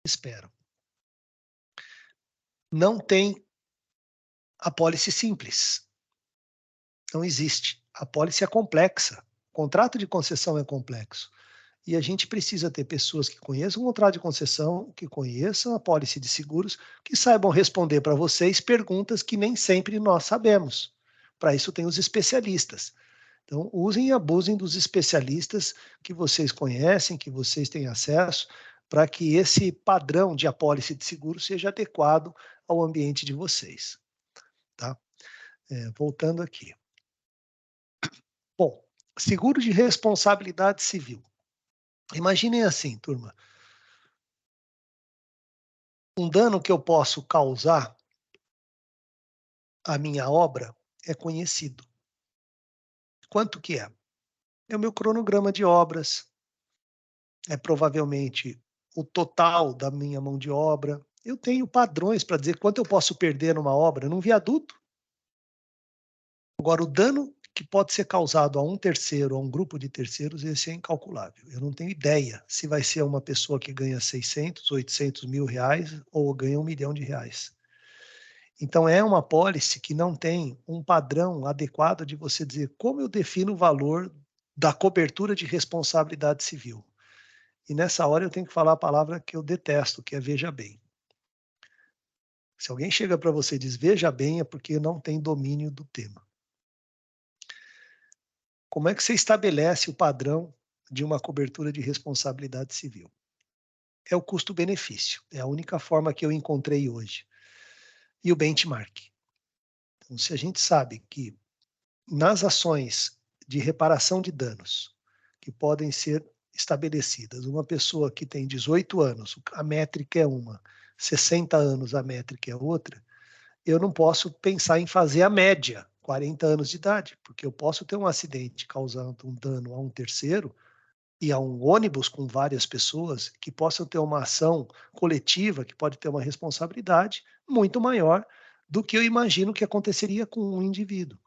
esperam. Não tem apólice simples. Não existe. A apólice é complexa. O contrato de concessão é complexo. E a gente precisa ter pessoas que conheçam o contrato de concessão, que conheçam a apólice de seguros, que saibam responder para vocês perguntas que nem sempre nós sabemos. Para isso tem os especialistas. Então, usem e abusem dos especialistas que vocês conhecem, que vocês têm acesso, para que esse padrão de apólice de seguro seja adequado ao ambiente de vocês. Tá? Voltando aqui. Bom, seguro de responsabilidade civil. Imaginem assim, turma. Um dano que eu posso causar à minha obra é conhecido. Quanto que é? É o meu cronograma de obras, é provavelmente o total da minha mão de obra. Eu tenho padrões para dizer quanto eu posso perder numa obra, num viaduto. Agora, o dano que pode ser causado a um terceiro, a um grupo de terceiros, esse é incalculável. Eu não tenho ideia se vai ser uma pessoa que ganha 600, 800 mil reais ou ganha 1 milhão de reais. Então, é uma apólice que não tem um padrão adequado de você dizer como eu defino o valor da cobertura de responsabilidade civil. E nessa hora eu tenho que falar a palavra que eu detesto, que é veja bem. Se alguém chega para você e diz veja bem, é porque não tem domínio do tema. Como é que você estabelece o padrão de uma cobertura de responsabilidade civil? É o custo-benefício, é a única forma que eu encontrei hoje. E o benchmark. Então, se a gente sabe que nas ações de reparação de danos que podem ser estabelecidas, uma pessoa que tem 18 anos, a métrica é uma, 60 anos a métrica é outra, eu não posso pensar em fazer a média, 40 anos de idade, porque eu posso ter um acidente causando um dano a um terceiro e a um ônibus com várias pessoas que possam ter uma ação coletiva, que pode ter uma responsabilidade muito maior do que eu imagino que aconteceria com um indivíduo.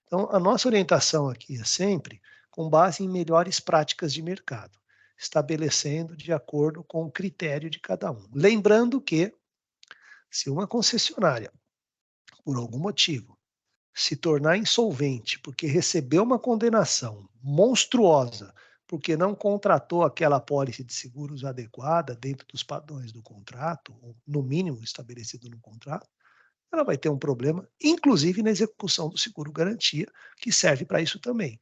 Então, a nossa orientação aqui é sempre com base em melhores práticas de mercado, estabelecendo de acordo com o critério de cada um. Lembrando que, se uma concessionária, por algum motivo, se tornar insolvente porque recebeu uma condenação monstruosa, porque não contratou aquela apólice de seguros adequada dentro dos padrões do contrato, ou no mínimo estabelecido no contrato, ela vai ter um problema, inclusive na execução do seguro garantia, que serve para isso também,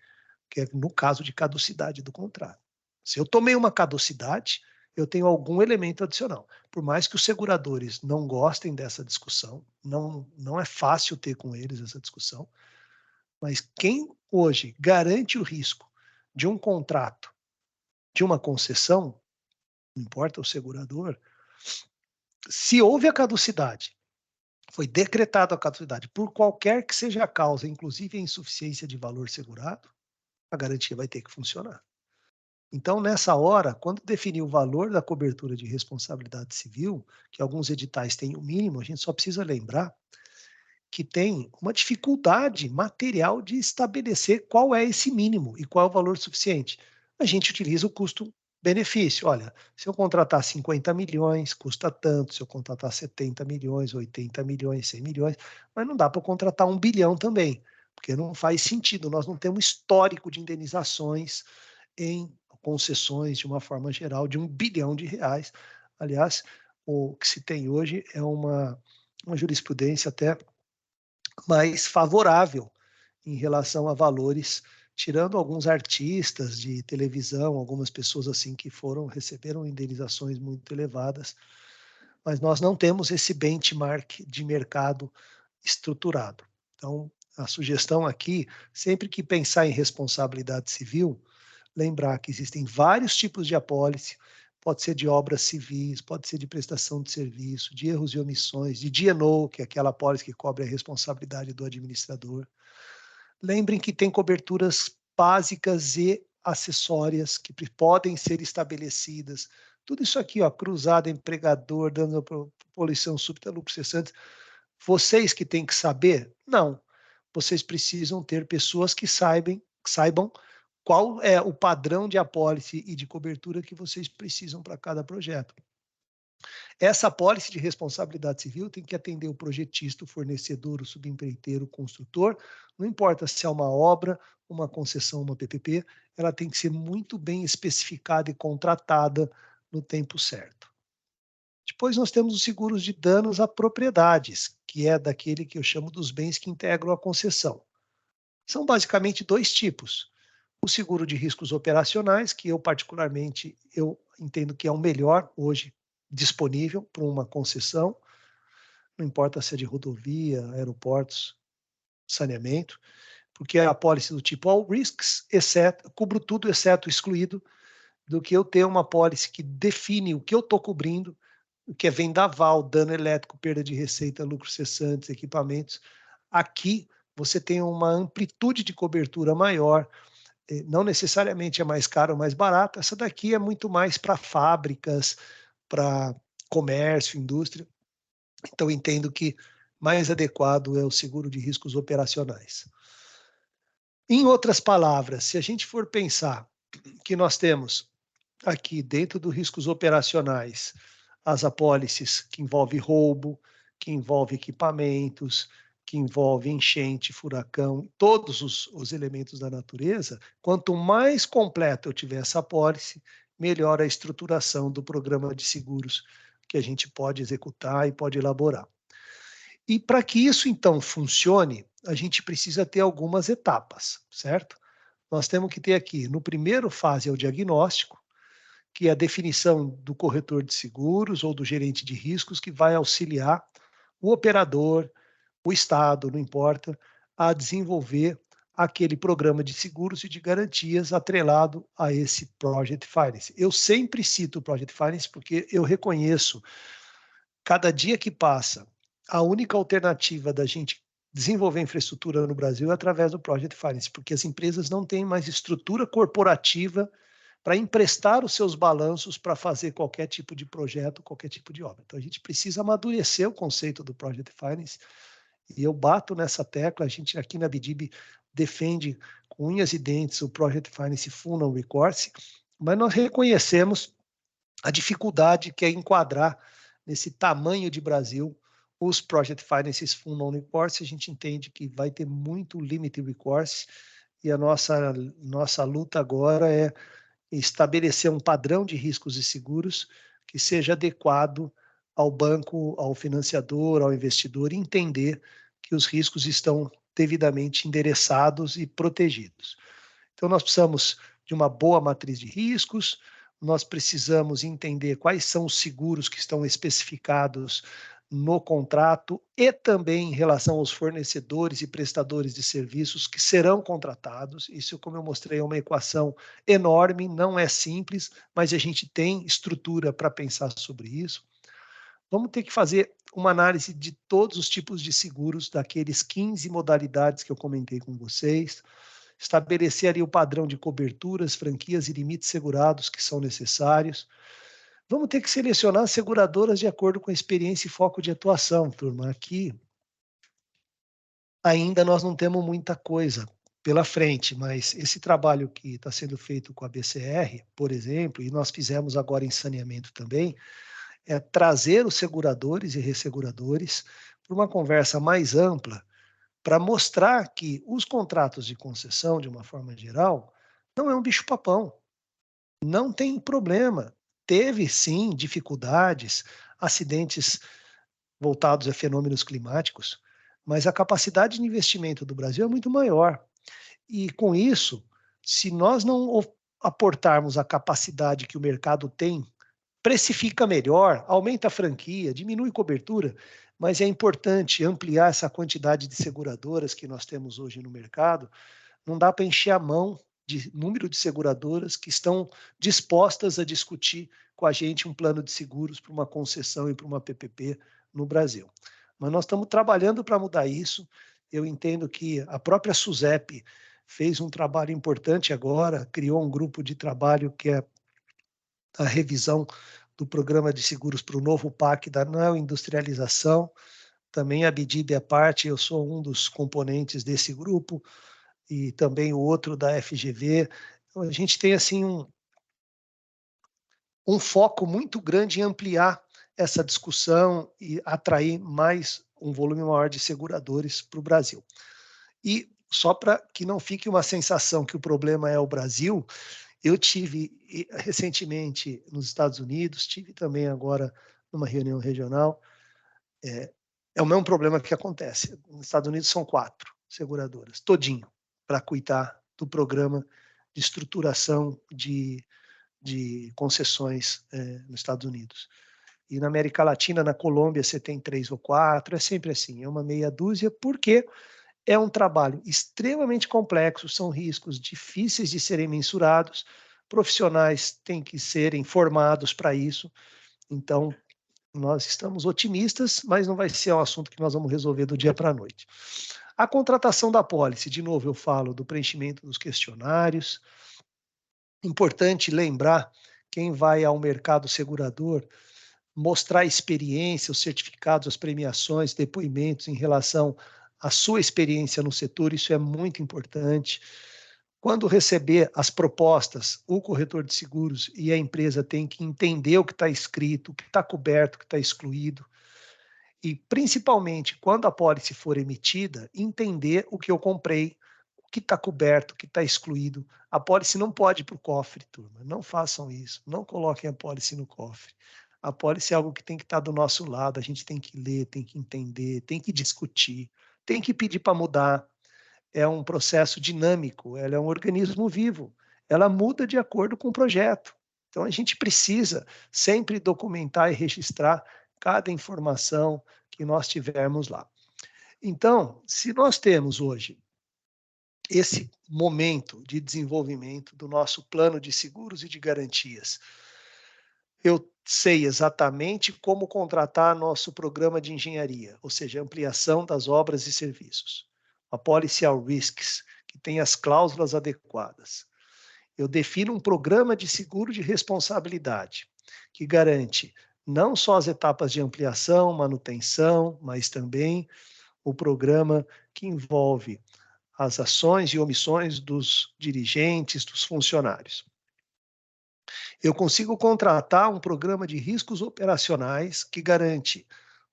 que é no caso de caducidade do contrato. Se eu tomei uma caducidade, eu tenho algum elemento adicional. Por mais que os seguradores não gostem dessa discussão, não é fácil ter com eles essa discussão, mas quem hoje garante o risco de um contrato, de uma concessão, não importa o segurador, se houve a caducidade, foi decretada a caducidade por qualquer que seja a causa, inclusive a insuficiência de valor segurado, a garantia vai ter que funcionar. Então, nessa hora, quando definir o valor da cobertura de responsabilidade civil, que alguns editais têm o mínimo, a gente só precisa lembrar que tem uma dificuldade material de estabelecer qual é esse mínimo e qual é o valor suficiente. A gente utiliza o custo-benefício. Olha, se eu contratar 50 milhões, custa tanto. Se eu contratar 70 milhões, 80 milhões, 100 milhões, mas não dá para contratar 1 bilhão também, porque não faz sentido. Nós não temos histórico de indenizações em concessões, de uma forma geral, de 1 bilhão de reais. Aliás, o que se tem hoje é uma jurisprudência até mais favorável em relação a valores, tirando alguns artistas de televisão, algumas pessoas assim que receberam indenizações muito elevadas, mas nós não temos esse benchmark de mercado estruturado. Então, a sugestão aqui, sempre que pensar em responsabilidade civil, lembrar que existem vários tipos de apólice, pode ser de obras civis, pode ser de prestação de serviço, de erros e omissões, de D&O, que é aquela apólice que cobre a responsabilidade do administrador. Lembrem que tem coberturas básicas e acessórias que podem ser estabelecidas. Tudo isso aqui, ó, cruzada, empregador, dando poluição súbita, lucro cessante. Vocês que têm que saber? Não. Vocês precisam ter pessoas que saibam qual é o padrão de apólice e de cobertura que vocês precisam para cada projeto. Essa apólice de responsabilidade civil tem que atender o projetista, o fornecedor, o subempreiteiro, o construtor. Não importa se é uma obra, uma concessão, uma PPP, ela tem que ser muito bem especificada e contratada no tempo certo. Depois nós temos os seguros de danos a propriedades, que é daquele que eu chamo dos bens que integram a concessão. São basicamente dois tipos. O seguro de riscos operacionais, que eu particularmente eu entendo que é o melhor hoje disponível para uma concessão, não importa se é de rodovia, aeroportos, saneamento, porque é a apólice do tipo all risks, exceto, cubro tudo exceto excluído, do que eu ter uma apólice que define o que eu estou cobrindo, o que é vendaval, dano elétrico, perda de receita, lucros cessantes, equipamentos. Aqui você tem uma amplitude de cobertura maior, não necessariamente é mais caro ou mais barato, essa daqui é muito mais para fábricas, para comércio, indústria. Então, entendo que mais adequado é o seguro de riscos operacionais. Em outras palavras, se a gente for pensar que nós temos aqui dentro dos riscos operacionais as apólices que envolvem roubo, que envolve equipamentos, que envolve enchente, furacão, todos os elementos da natureza, quanto mais completa eu tiver essa apólice, melhor a estruturação do programa de seguros que a gente pode executar e pode elaborar. E para que isso então funcione, a gente precisa ter algumas etapas, certo? Nós temos que ter aqui, no primeiro fase é o diagnóstico, que é a definição do corretor de seguros ou do gerente de riscos, que vai auxiliar o operador, o Estado, não importa, a desenvolver aquele programa de seguros e de garantias atrelado a esse Project Finance. Eu sempre cito o Project Finance porque eu reconheço, cada dia que passa, a única alternativa da gente desenvolver infraestrutura no Brasil é através do Project Finance, porque as empresas não têm mais estrutura corporativa para emprestar os seus balanços para fazer qualquer tipo de projeto, qualquer tipo de obra. Então, a gente precisa amadurecer o conceito do Project Finance, e eu bato nessa tecla, a gente aqui na BDIB defende com unhas e dentes o Project Finance Full Non Recourse, mas nós reconhecemos a dificuldade que é enquadrar nesse tamanho de Brasil os Project Finance Full Non Recourse. A gente entende que vai ter muito Limited Recourse, e a nossa luta agora é estabelecer um padrão de riscos e seguros que seja adequado ao banco, ao financiador, ao investidor, e entender que os riscos estão devidamente endereçados e protegidos. Então, nós precisamos de uma boa matriz de riscos, nós precisamos entender quais são os seguros que estão especificados no contrato e também em relação aos fornecedores e prestadores de serviços que serão contratados. Isso, como eu mostrei, é uma equação enorme, não é simples, mas a gente tem estrutura para pensar sobre isso. Vamos ter que fazer uma análise de todos os tipos de seguros, daqueles 15 modalidades que eu comentei com vocês, estabelecer ali o padrão de coberturas, franquias e limites segurados que são necessários. Vamos ter que selecionar seguradoras de acordo com a experiência e foco de atuação, turma. Aqui ainda nós não temos muita coisa pela frente, mas esse trabalho que está sendo feito com a BCR, por exemplo, e nós fizemos agora em saneamento também, é trazer os seguradores e resseguradores para uma conversa mais ampla, para mostrar que os contratos de concessão, de uma forma geral, não é um bicho-papão. Não tem problema. Teve, sim, dificuldades, acidentes voltados a fenômenos climáticos, mas a capacidade de investimento do Brasil é muito maior. E, com isso, se nós não aportarmos a capacidade que o mercado tem, precifica melhor, aumenta a franquia, diminui cobertura, mas é importante ampliar essa quantidade de seguradoras que nós temos hoje no mercado. Não dá para encher a mão de número de seguradoras que estão dispostas a discutir com a gente um plano de seguros para uma concessão e para uma PPP no Brasil. Mas nós estamos trabalhando para mudar isso. Eu entendo que a própria SUSEP fez um trabalho importante agora, criou um grupo de trabalho que é a revisão do programa de seguros para o novo PAC da neoindustrialização. Também a BDIB é parte, eu sou um dos componentes desse grupo, e também o outro da FGV. Então, a gente tem assim um foco muito grande em ampliar essa discussão e atrair um volume maior de seguradores para o Brasil. E só para que não fique uma sensação que o problema é o Brasil, eu tive recentemente nos Estados Unidos, tive também agora numa reunião regional, é o mesmo problema que acontece. Nos Estados Unidos são 4 seguradoras, todinho, para cuidar do programa de estruturação de concessões nos Estados Unidos. E na América Latina, na Colômbia, você tem 3 ou 4, é sempre assim, é uma meia dúzia, porque é um trabalho extremamente complexo, são riscos difíceis de serem mensurados, profissionais têm que serem formados para isso, então nós estamos otimistas, mas não vai ser um assunto que nós vamos resolver do dia para a noite. A contratação da pólice, de novo eu falo do preenchimento dos questionários. Importante lembrar, quem vai ao mercado segurador, mostrar experiência, os certificados, as premiações, depoimentos em relação à sua experiência no setor, isso é muito importante. Quando receber as propostas, o corretor de seguros e a empresa têm que entender o que está escrito, o que está coberto, o que está excluído. E, principalmente, quando a pólice for emitida, entender o que eu comprei, o que está coberto, o que está excluído. A pólice não pode ir para o cofre, turma. Não façam isso. Não coloquem a pólice no cofre. A pólice é algo que tem que estar do nosso lado. A gente tem que ler, tem que entender, tem que discutir, tem que pedir para mudar. É um processo dinâmico, ela é um organismo vivo. Ela muda de acordo com o projeto. Então, a gente precisa sempre documentar e registrar cada informação que nós tivermos lá. Então, se nós temos hoje esse momento de desenvolvimento do nosso plano de seguros e de garantias, eu sei exatamente como contratar nosso programa de engenharia, ou seja, ampliação das obras e serviços. A Policy All Risks, que tem as cláusulas adequadas. Eu defino um programa de seguro de responsabilidade, que garante não só as etapas de ampliação, manutenção, mas também o programa que envolve as ações e omissões dos dirigentes, dos funcionários. Eu consigo contratar um programa de riscos operacionais que garante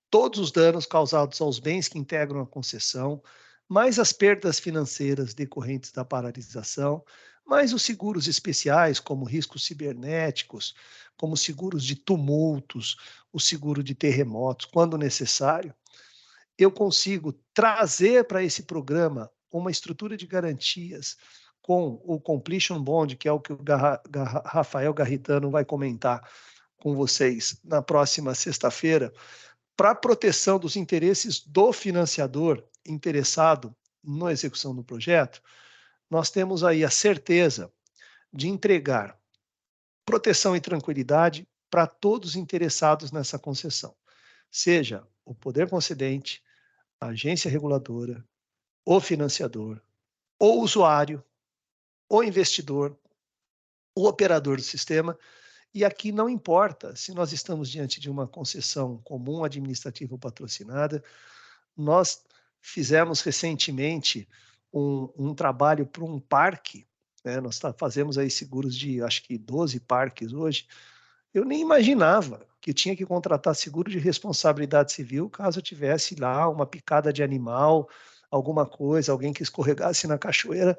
todos os danos causados aos bens que integram a concessão, mais as perdas financeiras decorrentes da paralisação, mais os seguros especiais, como riscos cibernéticos, como seguros de tumultos, o seguro de terremotos, quando necessário. Eu consigo trazer para esse programa uma estrutura de garantias com o Completion Bond, que é o que o Rafael Garritano vai comentar com vocês na próxima sexta-feira, para a proteção dos interesses do financiador interessado na execução do projeto, nós temos aí a certeza de entregar proteção e tranquilidade para todos os interessados nessa concessão, seja o poder concedente, a agência reguladora, o financiador, o usuário, o investidor, o operador do sistema. E aqui não importa se nós estamos diante de uma concessão comum, administrativa ou patrocinada. Nós fizemos recentemente um trabalho para um parque, né? Nós fazemos aí seguros de, acho que 12 parques hoje. Eu nem imaginava que eu tinha que contratar seguro de responsabilidade civil caso eu tivesse lá uma picada de animal, alguma coisa, alguém que escorregasse na cachoeira.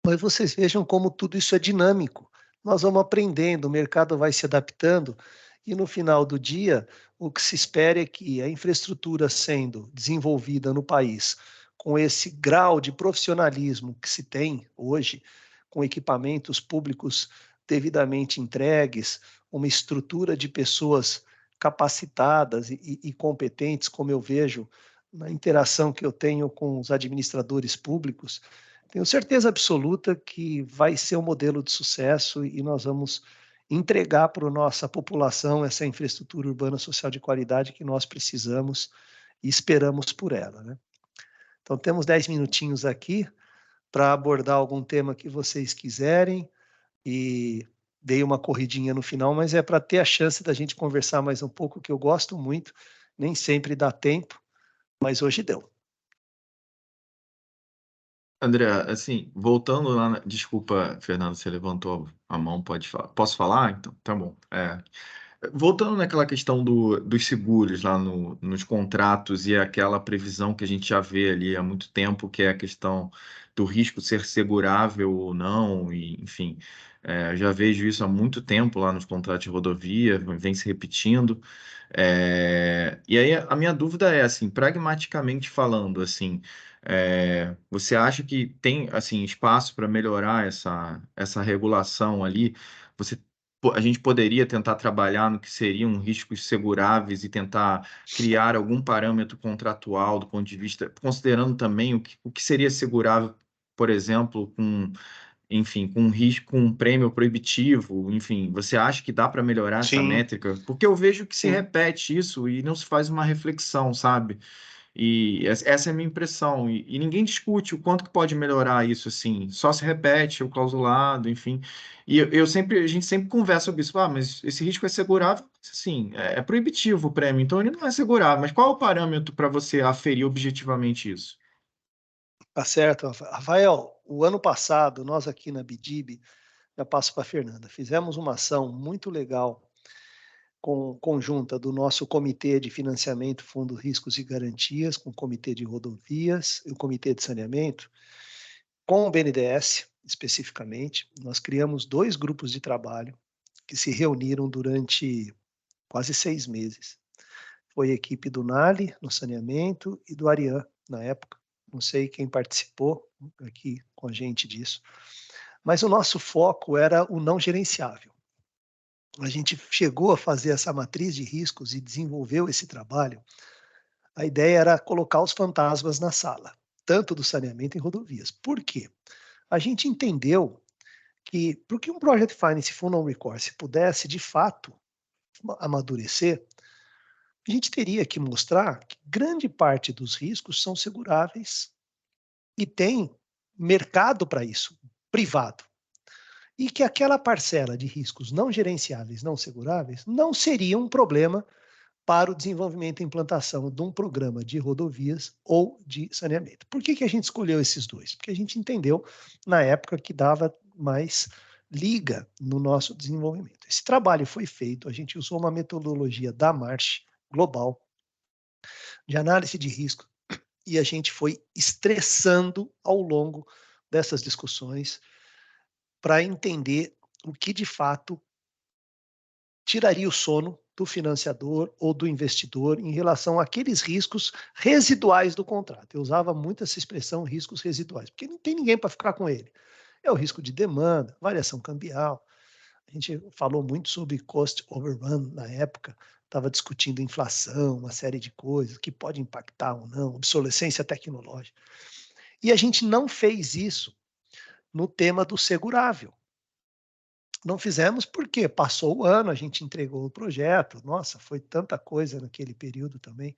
Mas vocês vejam como tudo isso é dinâmico. Nós vamos aprendendo, o mercado vai se adaptando e no final do dia, o que se espera é que a infraestrutura sendo desenvolvida no país com esse grau de profissionalismo que se tem hoje, com equipamentos públicos devidamente entregues, uma estrutura de pessoas capacitadas e competentes, como eu vejo na interação que eu tenho com os administradores públicos, tenho certeza absoluta que vai ser um modelo de sucesso e nós vamos entregar para a nossa população essa infraestrutura urbana social de qualidade que nós precisamos e esperamos por ela, né? Então, temos 10 minutinhos aqui para abordar algum tema que vocês quiserem e dei uma corridinha no final, mas é para ter a chance da gente conversar mais um pouco, que eu gosto muito, nem sempre dá tempo, mas hoje deu. André, assim, voltando lá desculpa, Fernando, você levantou a mão, pode falar. Posso falar? Então, tá bom. Voltando naquela questão dos seguros lá nos contratos e aquela previsão que a gente já vê ali há muito tempo, que é a questão do risco ser segurável ou não, e, enfim, já vejo isso há muito tempo lá nos contratos de rodovia, vem se repetindo. E aí a minha dúvida é, assim, pragmaticamente falando, assim, você acha que tem, assim, espaço para melhorar essa regulação ali? Você a gente poderia tentar trabalhar no que seriam riscos seguráveis e tentar criar algum parâmetro contratual do ponto de vista, considerando também o que seria segurável, por exemplo, enfim, com um risco, com um prêmio proibitivo, enfim, você acha que dá para melhorar essa Sim, métrica? Porque eu vejo que se sim. repete isso e não se faz uma reflexão, sabe? E essa é a minha impressão. E ninguém discute o quanto que pode melhorar isso, assim. Só se repete o clausulado, enfim. E a gente sempre conversa sobre isso. Ah, mas esse risco é segurável? Sim, é proibitivo o prêmio, então ele não é segurável. Mas qual é o parâmetro para você aferir objetivamente isso? Tá certo, Rafael. O ano passado, nós aqui na BDIB, já passo para a Fernanda, fizemos uma ação muito legal conjunta do nosso Comitê de Financiamento, Fundo Riscos e Garantias, com o Comitê de Rodovias e o Comitê de Saneamento, com o BNDES, especificamente. Nós criamos 2 grupos de trabalho que se reuniram durante quase 6 meses. Foi a equipe do NALI, no saneamento, e do Arian, na época. Não sei quem participou aqui com a gente disso. Mas o nosso foco era o não gerenciável. A gente chegou a fazer essa matriz de riscos e desenvolveu esse trabalho. A ideia era colocar os fantasmas na sala, tanto do saneamento em rodovias. Por quê? A gente entendeu que, para que um Project Finance Full Non-Recourse pudesse, de fato, amadurecer, a gente teria que mostrar que grande parte dos riscos são seguráveis e tem mercado para isso, privado. E que aquela parcela de riscos não gerenciáveis, não seguráveis, não seria um problema para o desenvolvimento e implantação de um programa de rodovias ou de saneamento. Por que a gente escolheu esses dois? Porque a gente entendeu, na época, que dava mais liga no nosso desenvolvimento. Esse trabalho foi feito, a gente usou uma metodologia da Marsh global de análise de risco e a gente foi estressando ao longo dessas discussões para entender o que de fato tiraria o sono do financiador ou do investidor em relação àqueles riscos residuais do contrato. Eu usava muito essa expressão riscos residuais, porque não tem ninguém para ficar com ele. É o risco de demanda, variação cambial. A gente falou muito sobre cost overrun na época, estava discutindo inflação, uma série de coisas que pode impactar ou não, obsolescência tecnológica. E a gente não fez isso no tema do segurável. Não fizemos porque passou o ano, a gente entregou o projeto, nossa, foi tanta coisa naquele período também.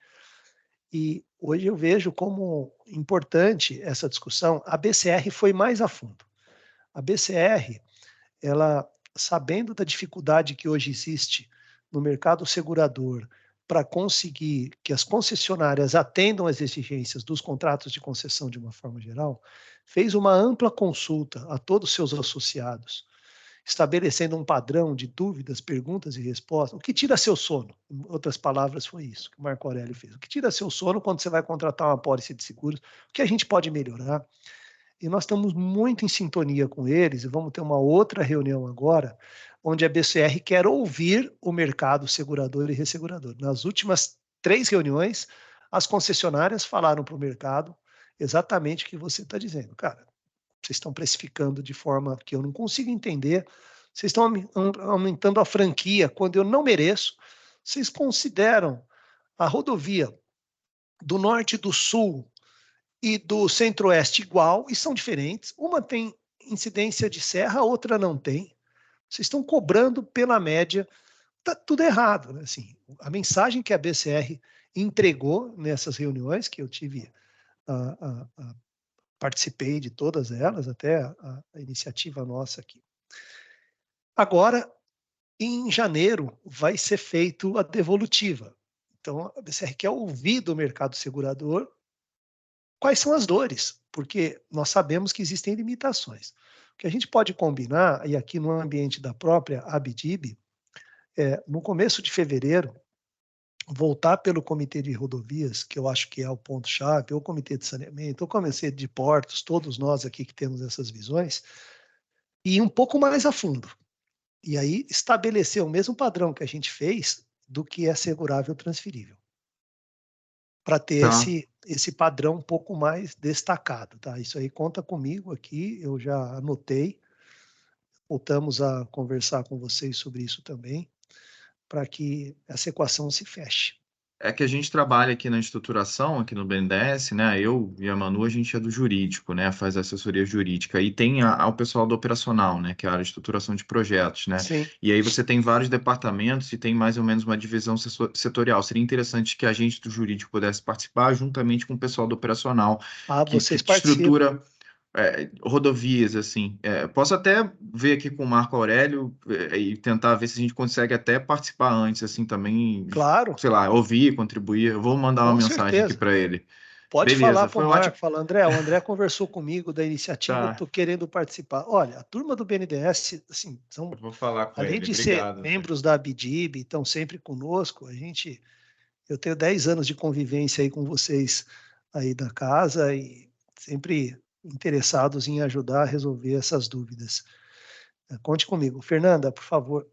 E hoje eu vejo como importante essa discussão. A BCR foi mais a fundo. A BCR, ela, sabendo da dificuldade que hoje existe no mercado segurador para conseguir que as concessionárias atendam às exigências dos contratos de concessão de uma forma geral, fez uma ampla consulta a todos os seus associados, estabelecendo um padrão de dúvidas, perguntas e respostas. O que tira seu sono? Em outras palavras, foi isso que o Marco Aurélio fez. O que tira seu sono quando você vai contratar uma pólice de seguros? O que a gente pode melhorar? E nós estamos muito em sintonia com eles, e vamos ter uma outra reunião agora, onde a BCR quer ouvir o mercado segurador e ressegurador. Nas últimas 3 reuniões, as concessionárias falaram para o mercado exatamente o que você está dizendo. Cara, vocês estão precificando de forma que eu não consigo entender, vocês estão aumentando a franquia quando eu não mereço, vocês consideram a rodovia do norte e do sul e do centro-oeste igual e são diferentes, uma tem incidência de serra, a outra não tem, vocês estão cobrando pela média, está tudo errado. Né? Assim, a mensagem que a BCR entregou nessas reuniões que eu tive a participei de todas elas, até a iniciativa nossa aqui. Agora, em janeiro, vai ser feito a devolutiva. Então, a BCR quer ouvir do mercado segurador quais são as dores, porque nós sabemos que existem limitações. O que a gente pode combinar, e aqui no ambiente da própria Abdib, no começo de fevereiro, voltar pelo Comitê de Rodovias, que eu acho que é o ponto-chave, ou o Comitê de Saneamento, ou o Comitê de Portos, todos nós aqui que temos essas visões, e ir um pouco mais a fundo. E aí estabelecer o mesmo padrão que a gente fez do que é segurável transferível, para ter Tá. esse padrão um pouco mais destacado. Tá? Isso aí conta comigo aqui, eu já anotei, voltamos a conversar com vocês sobre isso também, para que essa equação se feche. É que a gente trabalha aqui na estruturação, aqui no BNDES, né? Eu e a Manu, a gente é do jurídico, né? Faz assessoria jurídica. E tem o pessoal do operacional, né? Que é a área de estruturação de projetos, né? Sim. E aí você tem vários departamentos e tem mais ou menos uma divisão setorial. Seria interessante que a gente do jurídico pudesse participar juntamente com o pessoal do operacional, Vocês que participam. estrutura rodovias, assim. Posso até ver aqui com o Marco Aurélio e tentar ver se a gente consegue até participar antes, assim, também, Claro, sei lá, ouvir, contribuir. Eu vou mandar uma com mensagem aqui certeza. para ele. Pode falar Beleza, para o foi ótimo. Marco, fala, André, o André conversou comigo da iniciativa, Tá, estou querendo participar. Olha, a turma do BNDES, assim, eu vou falar com além ele. de ser Obrigado, André. membros da ABDIB, estão sempre conosco, eu tenho 10 anos de convivência aí com vocês aí da casa e sempre interessados em ajudar a resolver essas dúvidas. Conte comigo. Fernanda, por favor.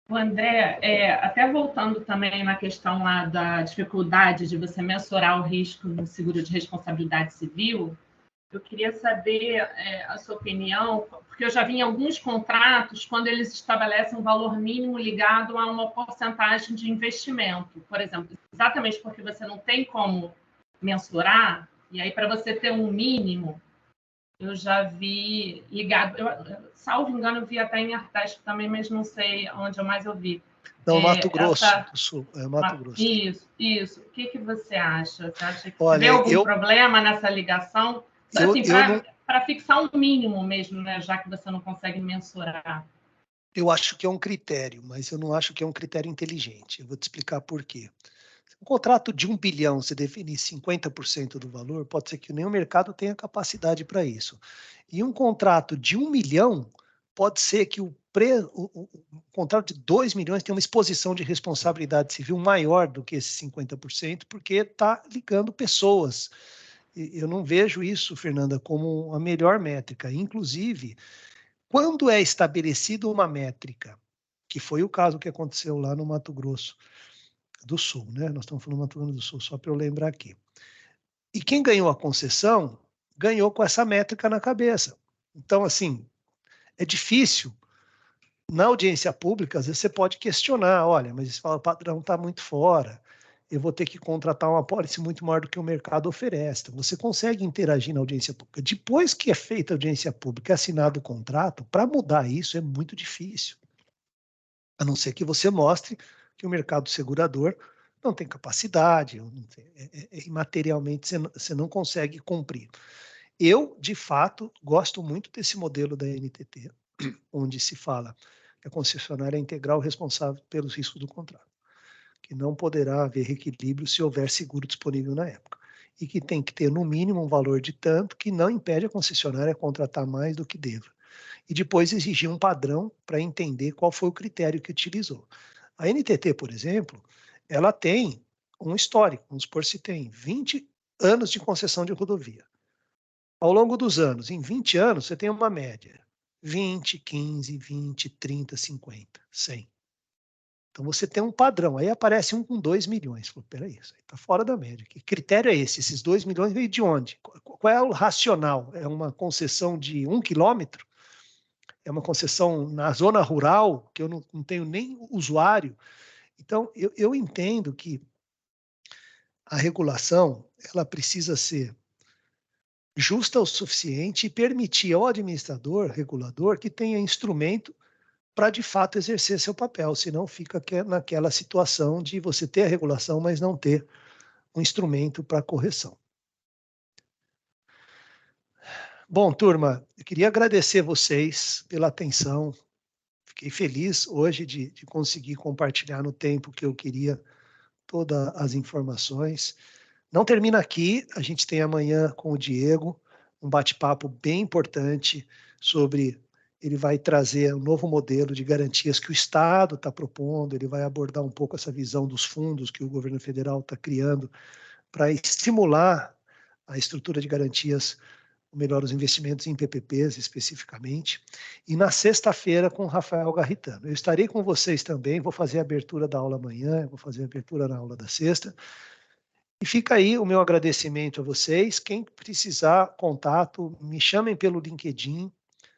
O André, até voltando também na questão lá da dificuldade de você mensurar o risco no seguro de responsabilidade civil, eu queria saber a sua opinião, porque eu já vi em alguns contratos quando eles estabelecem um valor mínimo ligado a uma porcentagem de investimento. Por exemplo, exatamente porque você não tem como mensurar, e aí para você ter um mínimo, eu já vi ligado, salvo engano, eu vi até em Artesp também, mas não sei onde eu mais ouvi. Não, Mato Grosso do Sul. Mato Grosso. Isso. O que você acha? Você acha que Olha, vê algum problema nessa ligação? Assim, para fixar um mínimo mesmo, né, já que você não consegue mensurar. Eu acho que é um critério, mas eu não acho que é um critério inteligente. Eu vou te explicar por quê. Um contrato de 1 bilhão, se definir 50% do valor, pode ser que nem o mercado tenha capacidade para isso. E um contrato de 1 milhão, pode ser que o contrato de 2 milhões tenha uma exposição de responsabilidade civil maior do que esses 50%, porque está ligando pessoas. Eu não vejo isso, Fernanda, como a melhor métrica. Inclusive, quando é estabelecida uma métrica, que foi o caso que aconteceu lá no Mato Grosso do Sul, né? Nós estamos falando do Mato Grosso do Sul, só para eu lembrar aqui. E quem ganhou a concessão, ganhou com essa métrica na cabeça. Então, assim, é difícil. Na audiência pública, às vezes você pode questionar, olha, mas esse padrão está muito fora, eu vou ter que contratar uma apólice muito maior do que o mercado oferece. Então, você consegue interagir na audiência pública. Depois que é feita a audiência pública, é assinado o contrato, para mudar isso é muito difícil. A não ser que você mostre que o mercado segurador não tem capacidade, imaterialmente você não consegue cumprir. Eu, de fato, gosto muito desse modelo da NTT, onde se fala que a concessionária é integral responsável pelos riscos do contrato, que não poderá haver reequilíbrio se houver seguro disponível na época, e que tem que ter, no mínimo, um valor de tanto que não impede a concessionária a contratar mais do que deva. E depois exigir um padrão para entender qual foi o critério que utilizou. A NTT, por exemplo, ela tem um histórico, vamos supor se tem 20 anos de concessão de rodovia. Ao longo dos anos, em 20 anos, você tem uma média. 20, 15, 20, 30, 50, 100. Então você tem um padrão. Aí aparece um com 2 milhões. Pô, peraí, isso aí está fora da média. Que critério é esse? Esses 2 milhões veio de onde? Qual é o racional? É uma concessão de 1 quilômetro? É uma concessão na zona rural, que eu não tenho nem usuário. Então, eu entendo que a regulação ela precisa ser justa o suficiente e permitir ao administrador, regulador, que tenha instrumento para, de fato, exercer seu papel, senão fica naquela situação de você ter a regulação, mas não ter um instrumento para correção. Bom, turma, eu queria agradecer vocês pela atenção. Fiquei feliz hoje de conseguir compartilhar no tempo que eu queria todas as informações. Não termina aqui, a gente tem amanhã com o Diego um bate-papo bem importante sobre ele vai trazer um novo modelo de garantias que o Estado está propondo, ele vai abordar um pouco essa visão dos fundos que o governo federal está criando para estimular a estrutura de garantias, ou melhor, os investimentos em PPPs especificamente. E na sexta-feira com o Rafael Garritano. Eu estarei com vocês também, vou fazer a abertura da aula amanhã, vou fazer a abertura na aula da sexta. E fica aí o meu agradecimento a vocês. Quem precisar contato, me chamem pelo LinkedIn.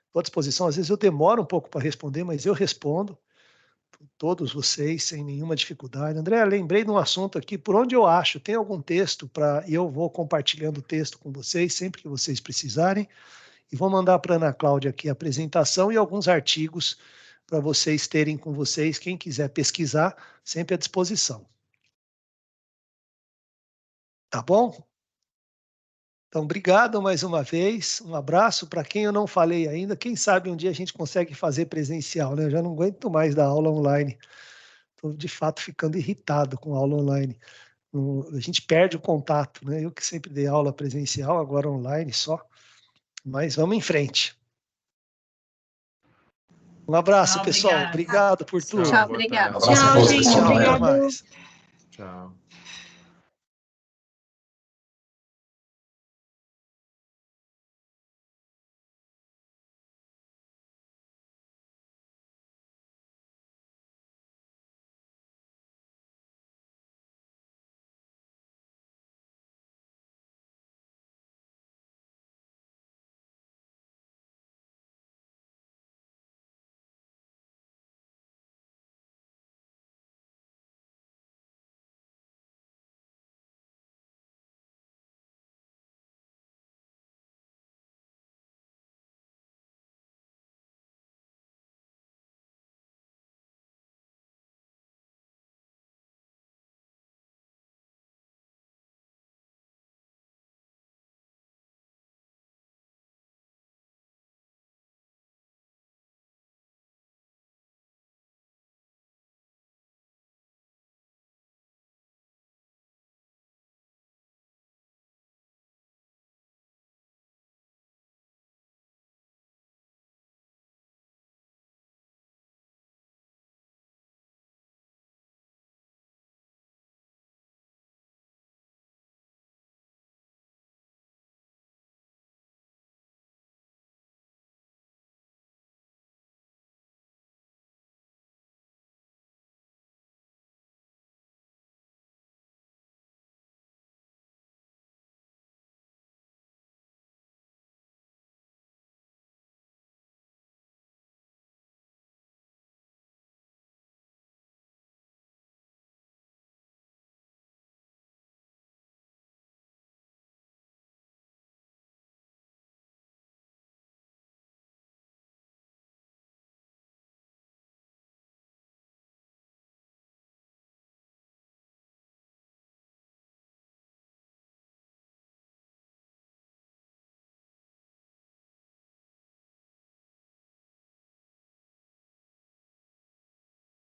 Estou à disposição. Às vezes eu demoro um pouco para responder, mas eu respondo. Todos vocês, sem nenhuma dificuldade. André, lembrei de um assunto aqui, por onde eu acho, tem algum texto e eu vou compartilhando o texto com vocês, sempre que vocês precisarem, e vou mandar para a Ana Cláudia aqui a apresentação e alguns artigos para vocês terem com vocês, quem quiser pesquisar, sempre à disposição. Tá bom? Então, obrigado mais uma vez, um abraço para quem eu não falei ainda, quem sabe um dia a gente consegue fazer presencial, né? Eu já não aguento mais dar aula online, estou de fato ficando irritado com a aula online, a gente perde o contato, né? Eu que sempre dei aula presencial, agora online só, mas vamos em frente. Um abraço, pessoal, obrigado por tudo. Tchau, obrigado. Tchau, gente, obrigado. Tchau.